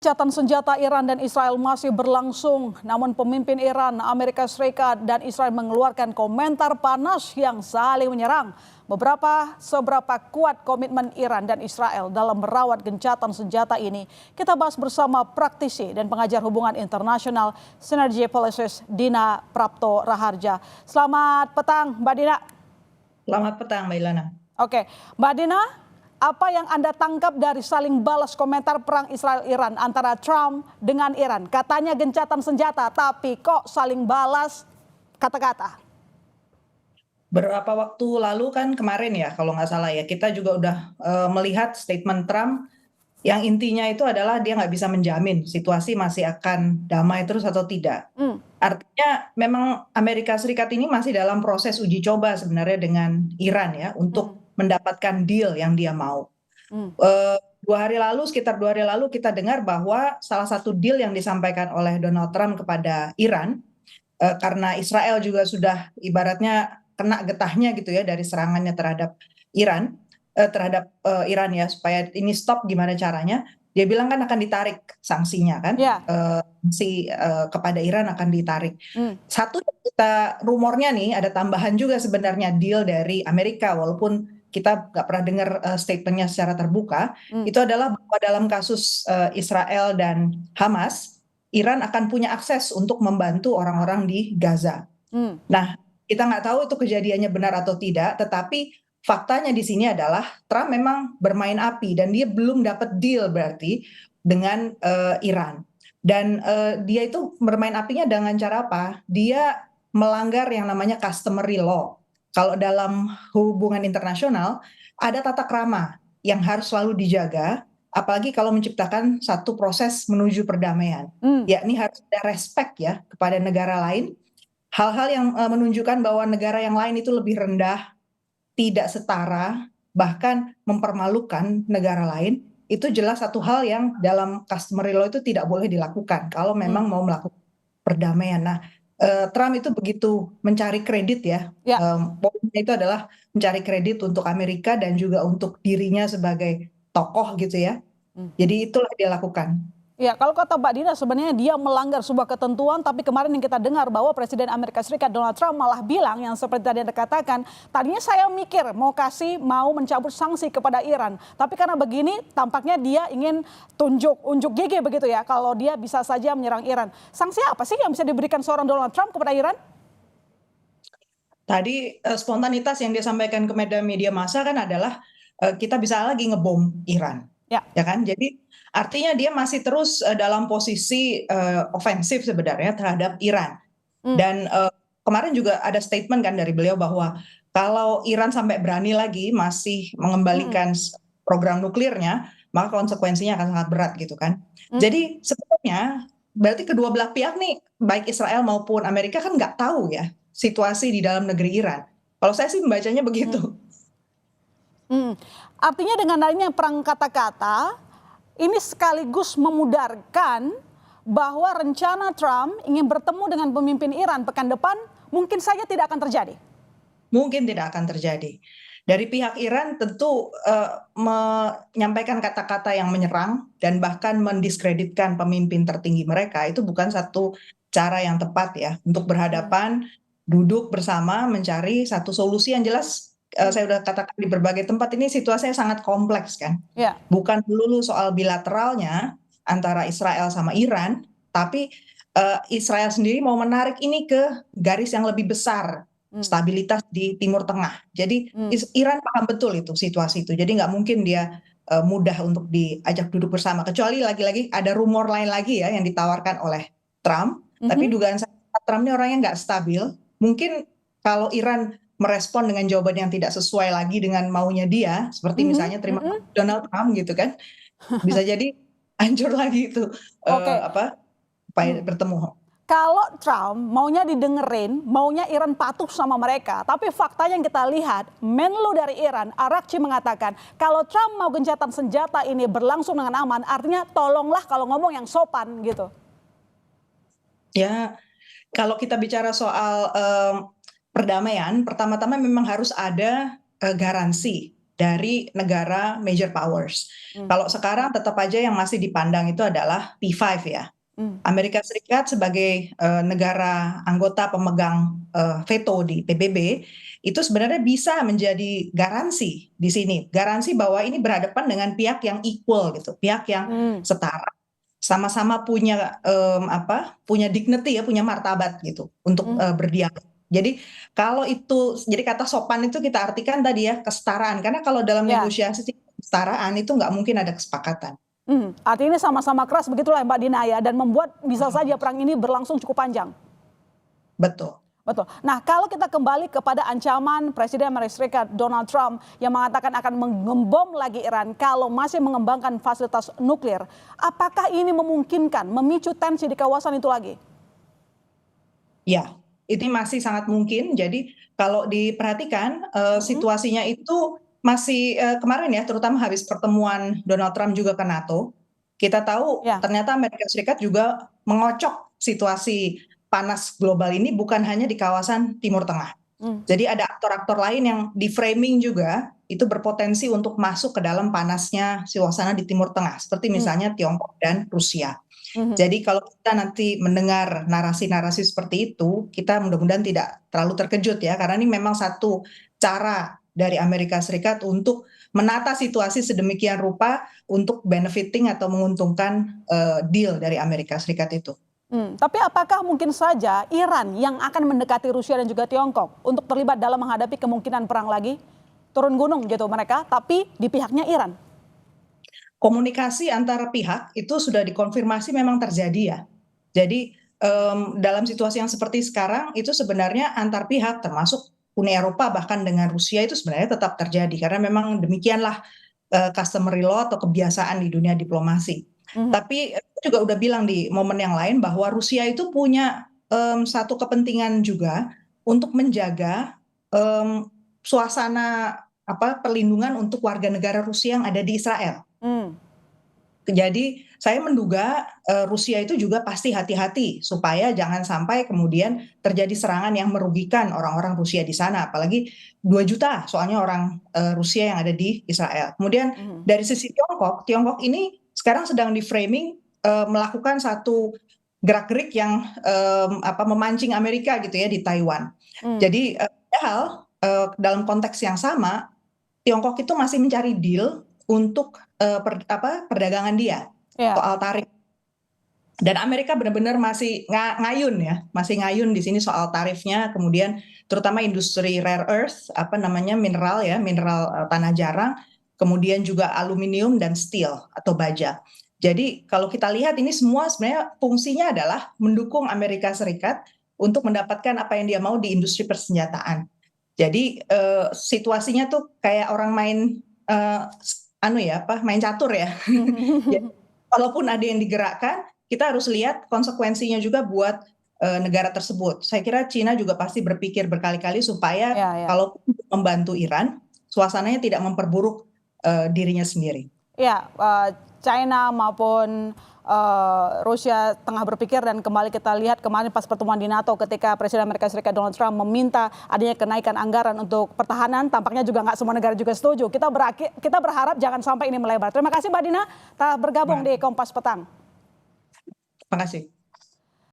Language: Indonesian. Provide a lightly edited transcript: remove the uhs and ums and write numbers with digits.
Gencatan senjata Iran dan Israel masih berlangsung, namun pemimpin Iran, Amerika Serikat, dan Israel mengeluarkan komentar panas yang saling menyerang. Seberapa kuat komitmen Iran dan Israel dalam merawat gencatan senjata ini? Kita bahas bersama praktisi dan pengajar hubungan internasional Synergy Policies Dina Prapto Raharja. Selamat petang, Mbak Dina. Selamat petang, Mbak Ilana. Oke, Mbak Dina. Apa yang Anda tangkap dari saling balas komentar perang Israel-Iran antara Trump dengan Iran? Katanya gencatan senjata, tapi kok saling balas kata-kata? Beberapa waktu lalu kan kemarin ya, kalau nggak salah ya, kita juga udah melihat statement Trump yang intinya itu adalah dia nggak bisa menjamin situasi masih akan damai terus atau tidak. Artinya memang Amerika Serikat ini masih dalam proses uji coba sebenarnya dengan Iran ya, untuk mendapatkan deal yang dia mau. Sekitar 2 hari lalu kita dengar bahwa salah satu deal yang disampaikan oleh Donald Trump kepada Iran, karena Israel juga sudah ibaratnya kena getahnya gitu ya dari serangannya terhadap Iran, Iran ya, supaya ini stop gimana caranya. Dia bilang kan akan ditarik sanksinya kan, Ya. kepada Iran akan ditarik. Satu kita rumornya nih ada tambahan juga sebenarnya deal dari Amerika, walaupun kita nggak pernah dengar statementnya secara terbuka. Itu adalah bahwa dalam kasus Israel dan Hamas, Iran akan punya akses untuk membantu orang-orang di Gaza. Nah, kita nggak tahu itu kejadiannya benar atau tidak, tetapi faktanya di sini adalah Trump memang bermain api dan dia belum dapat deal berarti dengan Iran. Dan dia itu bermain apinya dengan cara apa? Dia melanggar yang namanya customary law. Kalau dalam hubungan internasional ada tata krama yang harus selalu dijaga, apalagi kalau menciptakan satu proses menuju perdamaian. Yakni harus ada respect ya kepada negara lain. Hal-hal yang menunjukkan bahwa negara yang lain itu lebih rendah, tidak setara, bahkan mempermalukan negara lain, itu jelas satu hal yang dalam customary law itu tidak boleh dilakukan kalau memang mau melakukan perdamaian. Nah, Trump itu begitu mencari kredit ya. Poinnya itu adalah mencari kredit untuk Amerika dan juga untuk dirinya sebagai tokoh gitu ya. Jadi itulah dia lakukan. Ya, kalau kata Mbak Dina sebenarnya dia melanggar sebuah ketentuan, tapi kemarin yang kita dengar bahwa Presiden Amerika Serikat Donald Trump malah bilang yang seperti tadi Anda katakan, tadinya saya mikir mau mencabut sanksi kepada Iran, tapi karena begini tampaknya dia ingin unjuk gigi begitu ya, kalau dia bisa saja menyerang Iran. Sanksi apa sih yang bisa diberikan seorang Donald Trump kepada Iran? Tadi spontanitas yang dia sampaikan ke media massa kan adalah kita bisa lagi ngebom Iran, ya kan? Jadi artinya dia masih terus dalam posisi ofensif sebenarnya terhadap Iran. Dan kemarin juga ada statement kan dari beliau bahwa kalau Iran sampai berani lagi masih mengembalikan program nuklirnya, maka konsekuensinya akan sangat berat gitu kan. Jadi sebenarnya berarti kedua belah pihak nih, baik Israel maupun Amerika kan nggak tahu ya situasi di dalam negeri Iran. Kalau saya sih membacanya begitu. Artinya dengan adanya perang kata-kata, ini sekaligus memudarkan bahwa rencana Trump ingin bertemu dengan pemimpin Iran pekan depan mungkin saja tidak akan terjadi. Mungkin tidak akan terjadi. Dari pihak Iran tentu menyampaikan kata-kata yang menyerang dan bahkan mendiskreditkan pemimpin tertinggi mereka itu bukan satu cara yang tepat ya untuk berhadapan, duduk bersama mencari satu solusi yang jelas. Saya sudah katakan di berbagai tempat ini situasinya sangat kompleks kan. Bukan melulu soal bilateralnya antara Israel sama Iran, tapi Israel sendiri mau menarik ini ke garis yang lebih besar, stabilitas di Timur Tengah. Jadi Iran paham betul itu situasi itu. Jadi nggak mungkin dia mudah untuk diajak duduk bersama. Kecuali lagi-lagi ada rumor lain lagi ya yang ditawarkan oleh Trump. Tapi dugaan saya Trump ini orangnya nggak stabil. Mungkin kalau Iran merespon dengan jawaban yang tidak sesuai lagi dengan maunya dia, seperti misalnya terima kasih Donald Trump gitu kan, bisa jadi hancur lagi itu upaya bertemu. Kalau Trump maunya didengerin, maunya Iran patuh sama mereka. Tapi fakta yang kita lihat, Menlu dari Iran, Araghchi mengatakan, kalau Trump mau gencatan senjata ini berlangsung dengan aman, artinya tolonglah kalau ngomong yang sopan gitu. Ya, kalau kita bicara soal perdamaian, pertama-tama memang harus ada garansi dari negara major powers. Kalau sekarang tetap aja yang masih dipandang itu adalah P5 ya. Amerika Serikat sebagai negara anggota pemegang veto di PBB itu sebenarnya bisa menjadi garansi di sini, garansi bahwa ini berhadapan dengan pihak yang equal gitu, pihak yang setara, sama-sama punya punya dignity ya, punya martabat gitu untuk berdialog. Jadi kalau itu, jadi kata sopan itu kita artikan tadi ya kesetaraan, karena kalau dalam Ya. negosiasi kesetaraan itu nggak mungkin ada kesepakatan. Artinya sama-sama keras begitulah Mbak Dina ya, dan membuat bisa saja perang ini berlangsung cukup panjang. Betul. Betul. Nah, kalau kita kembali kepada ancaman Presiden Amerika Serikat Donald Trump yang mengatakan akan mengebom lagi Iran kalau masih mengembangkan fasilitas nuklir, apakah ini memungkinkan memicu tensi di kawasan itu lagi? Ya, ini masih sangat mungkin. Jadi kalau diperhatikan situasinya itu masih kemarin ya, terutama habis pertemuan Donald Trump juga ke NATO, kita tahu Ya. ternyata Amerika Serikat juga mengocok situasi panas global ini bukan hanya di kawasan Timur Tengah. Jadi ada aktor-aktor lain yang di framing juga itu berpotensi untuk masuk ke dalam panasnya suasana di Timur Tengah, seperti misalnya Tiongkok dan Rusia. Jadi kalau kita nanti mendengar narasi-narasi seperti itu, kita mudah-mudahan tidak terlalu terkejut ya, karena ini memang satu cara dari Amerika Serikat untuk menata situasi sedemikian rupa untuk benefiting atau menguntungkan deal dari Amerika Serikat itu. Tapi apakah mungkin saja Iran yang akan mendekati Rusia dan juga Tiongkok untuk terlibat dalam menghadapi kemungkinan perang lagi? Turun gunung gitu mereka, tapi di pihaknya Iran. Komunikasi antara pihak itu sudah dikonfirmasi memang terjadi ya. Jadi dalam situasi yang seperti sekarang itu sebenarnya antar pihak termasuk Uni Eropa bahkan dengan Rusia itu sebenarnya tetap terjadi karena memang demikianlah customary law atau kebiasaan di dunia diplomasi. Tapi aku juga udah bilang di momen yang lain bahwa Rusia itu punya satu kepentingan juga untuk menjaga suasana perlindungan untuk warga negara Rusia yang ada di Israel. Jadi saya menduga Rusia itu juga pasti hati-hati supaya jangan sampai kemudian terjadi serangan yang merugikan orang-orang Rusia di sana, apalagi 2 juta soalnya orang Rusia yang ada di Israel. Kemudian dari sisi Tiongkok, Tiongkok ini sekarang sedang di framing melakukan satu gerak-gerik yang memancing Amerika gitu ya di Taiwan. Jadi padahal dalam konteks yang sama Tiongkok itu masih mencari deal untuk perdagangan dia soal tarif. Dan Amerika benar-benar masih ngayun ya, masih ngayun di sini soal tarifnya, kemudian terutama industri rare earth, mineral ya, mineral tanah jarang, kemudian juga aluminium dan steel atau baja. Jadi kalau kita lihat ini semua sebenarnya fungsinya adalah mendukung Amerika Serikat untuk mendapatkan apa yang dia mau di industri persenjataan. Jadi situasinya tuh kayak orang main main catur ya. Jadi, walaupun ada yang digerakkan, kita harus lihat konsekuensinya juga buat negara tersebut. Saya kira Cina juga pasti berpikir berkali-kali supaya kalau membantu Iran, suasananya tidak memperburuk dirinya sendiri. Ya, China maupun Rusia tengah berpikir, dan kembali kita lihat kemarin pas pertemuan di NATO ketika Presiden Amerika Serikat Donald Trump meminta adanya kenaikan anggaran untuk pertahanan, tampaknya juga nggak semua negara juga setuju. Kita berharap jangan sampai ini melebar. Terima kasih Mbak Dina telah bergabung di Kompas Petang. Terima kasih.